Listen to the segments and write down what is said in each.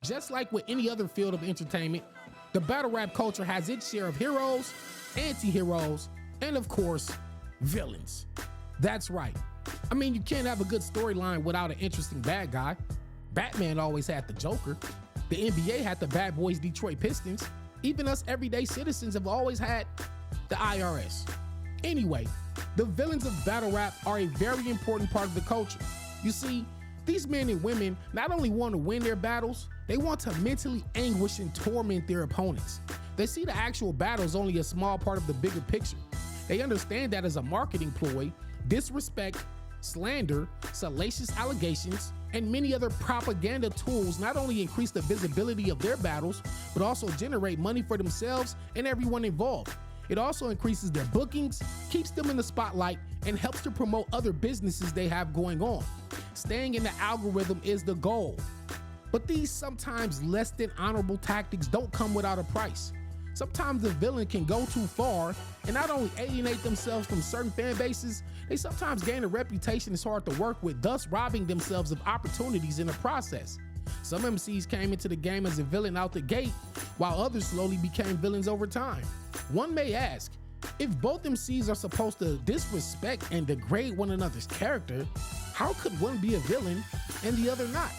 Just like with any other field of entertainment, the battle rap culture has its share of heroes, anti-heroes, and of course, villains. That's right. I mean, you can't have a good storyline without an interesting bad guy. Batman always had the Joker. The NBA had the Bad Boys Detroit Pistons. Even us everyday citizens have always had the IRS. Anyway, the villains of battle rap are a very important part of the culture. You see, these men and women not only want to win their battles, they want to mentally anguish and torment their opponents. They see the actual battle as only a small part of the bigger picture. They understand that as a marketing ploy, disrespect, slander, salacious allegations, and many other propaganda tools not only increase the visibility of their battles, but also generate money for themselves and everyone involved. It also increases their bookings, keeps them in the spotlight, and helps to promote other businesses they have going on. Staying in the algorithm is the goal. But these sometimes less than honorable tactics don't come without a price. Sometimes the villain can go too far and not only alienate themselves from certain fan bases, they sometimes gain a reputation that's hard to work with, thus robbing themselves of opportunities in the process. Some MCs came into the game as a villain out the gate, while others slowly became villains over time. One may ask, if both MCs are supposed to disrespect and degrade one another's character, how could one be a villain and the other not?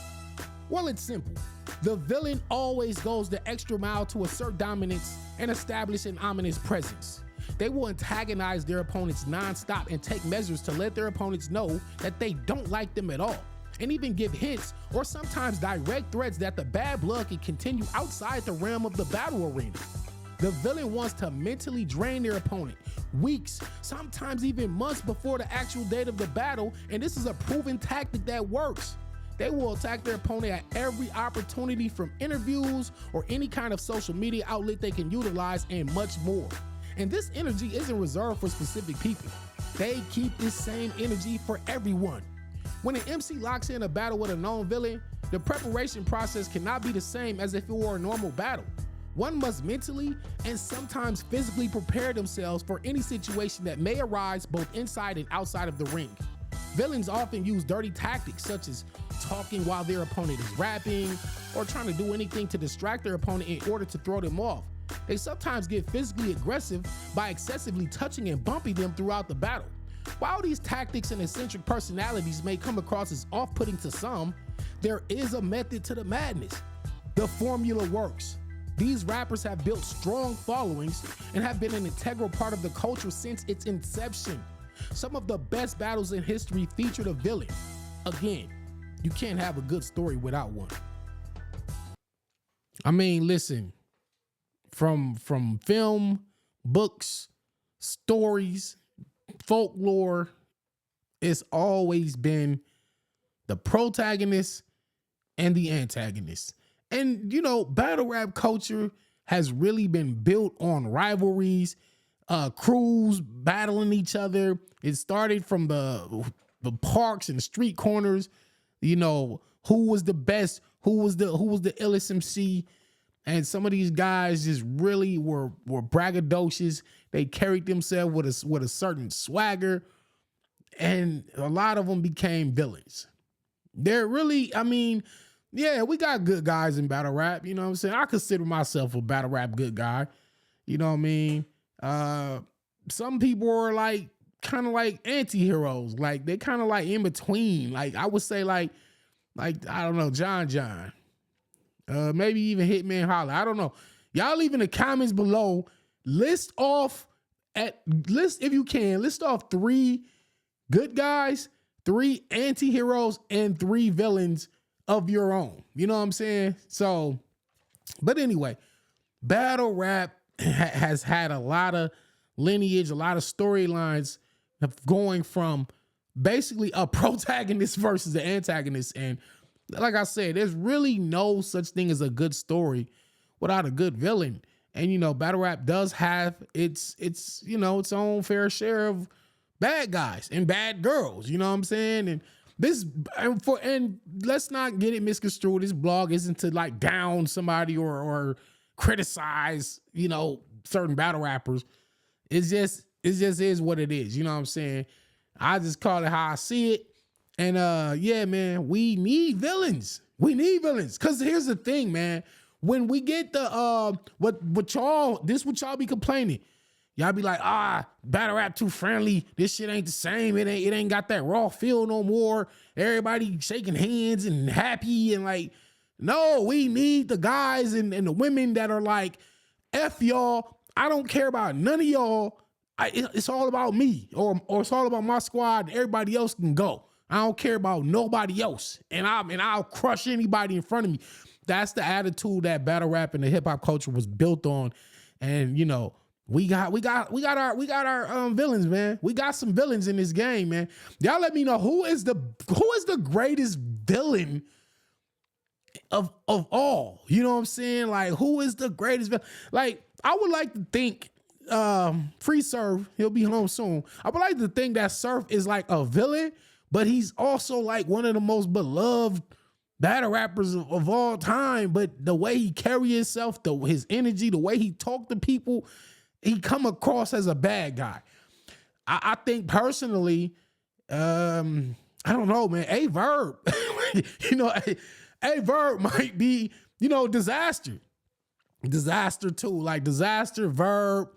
Well, it's simple. The villain always goes the extra mile to assert dominance and establish an ominous presence. They will antagonize their opponents non-stop and take measures to let their opponents know that they don't like them at all, and even give hints or sometimes direct threats that the bad blood can continue outside the realm of the battle arena. The villain wants to mentally drain their opponent weeks, sometimes even months before the actual date of the battle, and this is a proven tactic that works. They will attack their opponent at every opportunity, from interviews or any kind of social media outlet they can utilize, and much more. And this energy isn't reserved for specific people. They keep this same energy for everyone. When an MC locks in a battle with a known villain, the preparation process cannot be the same as if it were a normal battle. One must mentally and sometimes physically prepare themselves for any situation that may arise both inside and outside of the ring. Villains often use dirty tactics such as talking while their opponent is rapping or trying to do anything to distract their opponent in order to throw them off. They sometimes get physically aggressive by excessively touching and bumping them throughout the battle. While these tactics and eccentric personalities may come across as off-putting to some, there is a method to the madness. The formula works. These rappers have built strong followings and have been an integral part of the culture since its inception. Some of the best battles in history featured a villain. Again, you can't have a good story without one. I mean, listen, from film, books, stories, folklore, it's always been the protagonist and the antagonist. And, you know, battle rap culture has really been built on rivalries, crews battling each other. It started from the parks and the street corners, you know, who was the best, who was the illest MC. And some of these guys just really were braggadocious. They carried themselves with a certain swagger, and a lot of them became villains. They're really, I mean, yeah, we got good guys in battle rap. You know what I'm saying? I consider myself a battle rap good guy. You know what I mean? Some people are like kind of like anti-heroes. Like they kind of like in between. Like I would say like I don't know, John. Maybe even Hitman Holla. I don't know. Y'all leave in the comments below. List off if you can, list off 3 good guys, 3 anti-heroes, and 3 villains of your own. You know what I'm saying? So, but anyway, battle rap has had a lot of lineage, a lot of storylines of going from basically a protagonist versus an antagonist. And like I said, there's really no such thing as a good story without a good villain. And, you know, battle rap does have its own fair share of bad guys and bad girls. You know what I'm saying? And let's not get it misconstrued. This blog isn't to like down somebody or criticize, you know, certain battle rappers. It just is what it is. You know what I'm saying? I just call it how I see it. And yeah, man, we need villains. We need villains. Cause here's the thing, man. When we get the what y'all be complaining. Y'all be like, battle rap too friendly. This shit ain't the same. It ain't got that raw feel no more. Everybody shaking hands and happy and like, no, we need the guys and the women that are like, F y'all. I don't care about none of y'all. It's all about me or it's all about my squad. Everybody else can go. I don't care about nobody else. And I'll crush anybody in front of me. That's the attitude that battle rap and the hip hop culture was built on. And you know, we got our villains, man. We got some villains in this game, man. Y'all let me know who is the greatest villain of all. You know what I'm saying? Like, who is the greatest villain? Like, I would like to think Free Surf, he'll be home soon. I would like to think that Surf is like a villain, but he's also like one of the most beloved battle rappers of all time. But the way he carry himself, his energy, the way he talk to people, he come across as a bad guy. I think personally, I don't know, man. A-Verb, you know, A-Verb might be, you know, Disaster too, like Disaster, Verb.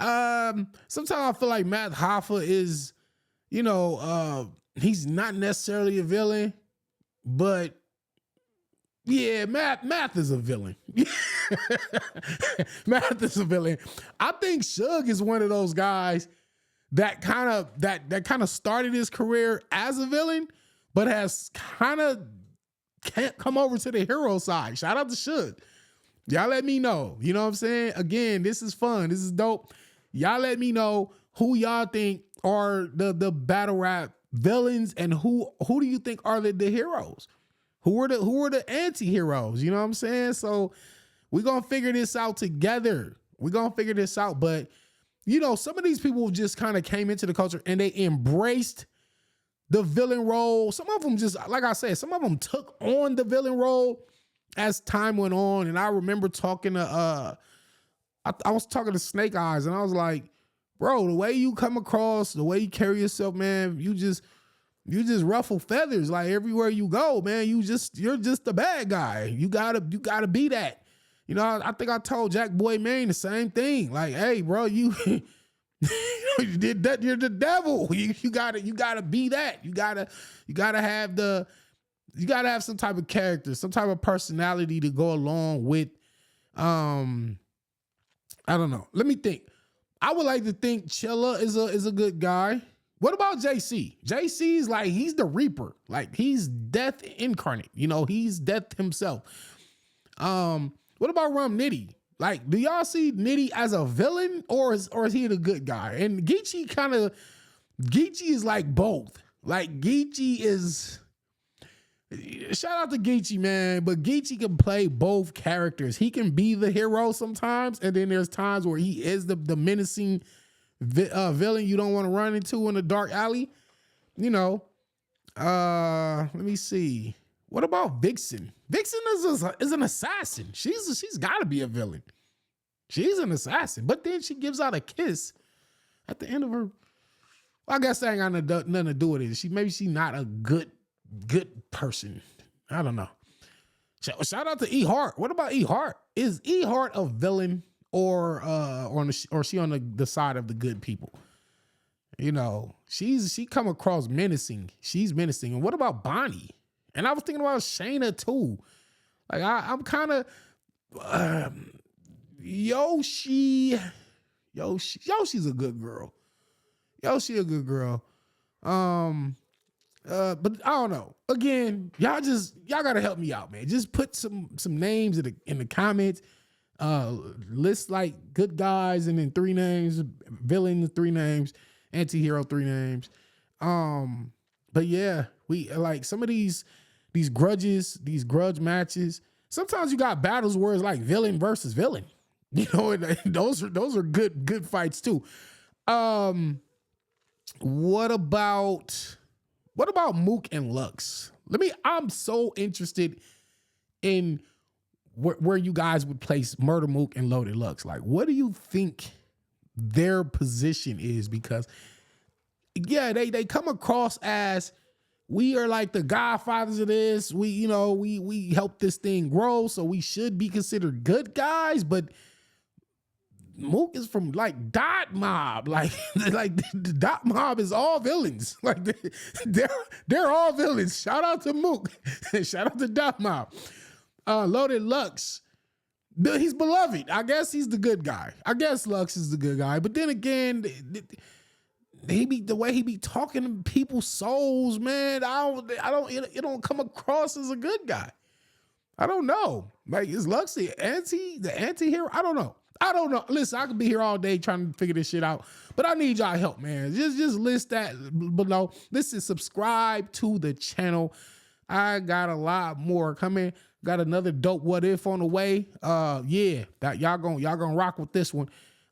Sometimes I feel like Math Hoffa is, you know, he's not necessarily a villain, but yeah, Math is a villain. Math is a villain. I think Suge is one of those guys that kind of started his career as a villain, but has kind of can't come over to the hero side. Shout out to Suge. Y'all let me know. You know what I'm saying? Again, this is fun. This is dope. Y'all let me know who y'all think are the battle rap villains and who do you think are the heroes? Who are the anti-heroes? You know what I'm saying? So we're going to figure this out together. We're going to figure this out. But, you know, some of these people just kind of came into the culture and they embraced the villain role. Some of them just, like I said, some of them took on the villain role as time went on. And I remember talking to, I was talking to Snake Eyes and I was like, bro, the way you come across, the way you carry yourself, man, you just ruffle feathers. Like everywhere you go, man, you're just the bad guy. You gotta be that. You know, I think I told Jack Boy Maine the same thing. Like, hey, bro, you did that. You're the devil. You gotta be that. You gotta have some type of character, some type of personality to go along with. I don't know. Let me think. I would like to think Chilla is a good guy. What about JC? JC's like, he's the Reaper. Like, he's death incarnate. You know, he's death himself. What about Rum Nitty? Like, do y'all see Nitty as a villain or is he the good guy? And Geechee is like both. Like, Geechee is, shout out to Geechee, man, but Geechee can play both characters. He can be the hero sometimes, and then there's times where he is the menacing villain you don't want to run into in a dark alley. You know, let me see. What about Vixen? Vixen is an assassin. She's got to be a villain. She's an assassin, but then she gives out a kiss at the end of her. Well, I guess that ain't got nothing to do with it. Maybe she's not a good person. I don't know. Shout out to E Hart. What about E Hart? Is E Hart a villain? Or she on the side of the good people? You know, she come across menacing. She's menacing. And what about Bonnie? And I was thinking about Shayna too. Like I'm kind of Yoshi. Yoshi's a good girl. Yoshi a good girl. But I don't know. Again, y'all gotta help me out, man. Just put some names in the comments. List like good guys and then 3 names, villain 3 names, anti-hero 3 names. But yeah, we like some of these grudge matches. Sometimes you got battles where it's like villain versus villain. You know, and those are good fights too. What about Mook and Lux? I'm so interested in where you guys would place Murder Mook and Loaded Lux. Like, what do you think their position is? Because yeah, they come across as we are like the godfathers of this. We, you know, we help this thing grow, so we should be considered good guys. But Mook is from like Dot Mob, like the Dot Mob is all villains. Like they're all villains. Shout out to Mook. Shout out to Dot Mob. Loaded Lux. He's beloved. I guess he's the good guy. I guess Lux is the good guy. But then again, the way he be talking to people's souls, man. It don't come across as a good guy. I don't know. Like, is Lux the anti-hero? I don't know. Listen, I could be here all day trying to figure this shit out, but I need y'all help, man. Just list that below. Listen, subscribe to the channel. I got a lot more coming. Got another dope what if on the way. Yeah, that y'all gonna rock with this one.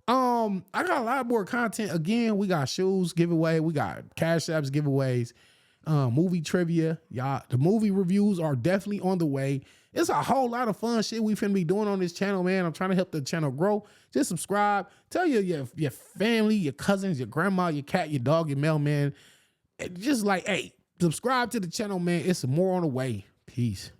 I got a lot more content. Again, we got shoes giveaway. We got Cash Apps giveaways. Movie trivia. Y'all, the movie reviews are definitely on the way. It's a whole lot of fun shit we finna be doing on this channel, man. I'm trying to help the channel grow. Just subscribe. Tell your family, your cousins, your grandma, your cat, your dog, your mailman. Just like, hey, subscribe to the channel, man. It's more on the way. Peace.